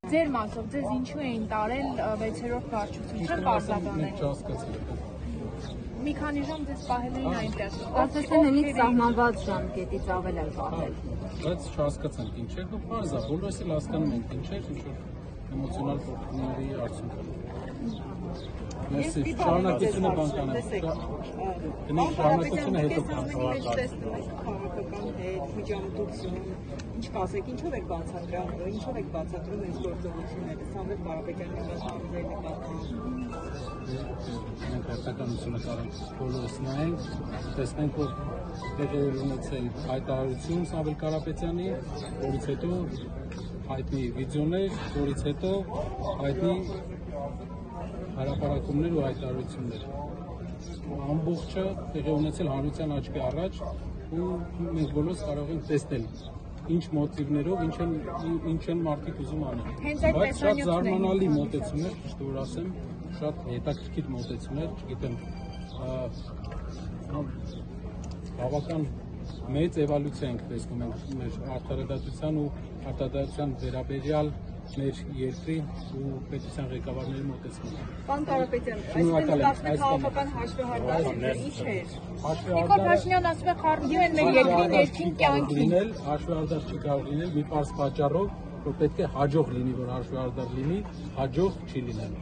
Ձեր մասով ձեզ ինչու էին տարել 6-րդ վարչություն, չեմ պարզաբանել։ Մի քանի ժամ ձեզ պահել էին այնտեղ։ Ասես թե նույնիսկ սահմանված ժամկետից ավել են պահել։ Բայց չհասկացանք ինչ է, բարձ է, բոլորս էլ հասկանում ենք ինչ է, ինչ-որ էմոցիոնալ փոխումների արդյունք է։ Ես շարունակությունը բան կանեմ։ Շարունակությունը հետո Ինչ կասեք, ինչով եք բացատրում, ինչով եք բացատրում այս գործողությունները, Սամվել Կարապետյանի նկատմամբ։ Մենք հերթականությունը կարող բոլորս նայենք, տեսնենք, որ տեղի ունեցել հայտարարություն Սամվել Կարապետյանի, որից հետո հայտնի վիդեոներ, որից հետո հայտնի հրապարակումներ ու հայտարարություններ։ Ամբողջը տեղի ունեցել հանրության աչքի առաջ ու մենք բոլորս կարող ենք տեսնել ինչ մոտիվներով, ինչ են մարդիկ ուզում անել։ Բայց շատ զարմանալի մոտեցումներ, ճիշտ որ ասեմ, շատ հետաքրքիր մոտեցումներ, չգիտեմ, բավական մեծ էվոլյուցիա ենք տեսնում մեր արդարադատության ու արտադրության վերաբերյալ մեր երկրի ու պետության ղեկավարների մոտեցումը։ Պարոն Կարապետյան, այսպես մտածում քաղաքական հաշվեհարդարները ինչ էր։ Նիկոլ Փաշինյանն ասում է խառնում են մեր երկրի ներքին կյանքին։ Հաշվեհարդար չի կարող լինել մի պարզ պատճառով, որ պետք է հաջող լինի, որ հաշվեհարդար լինի, հաջող չի լինել։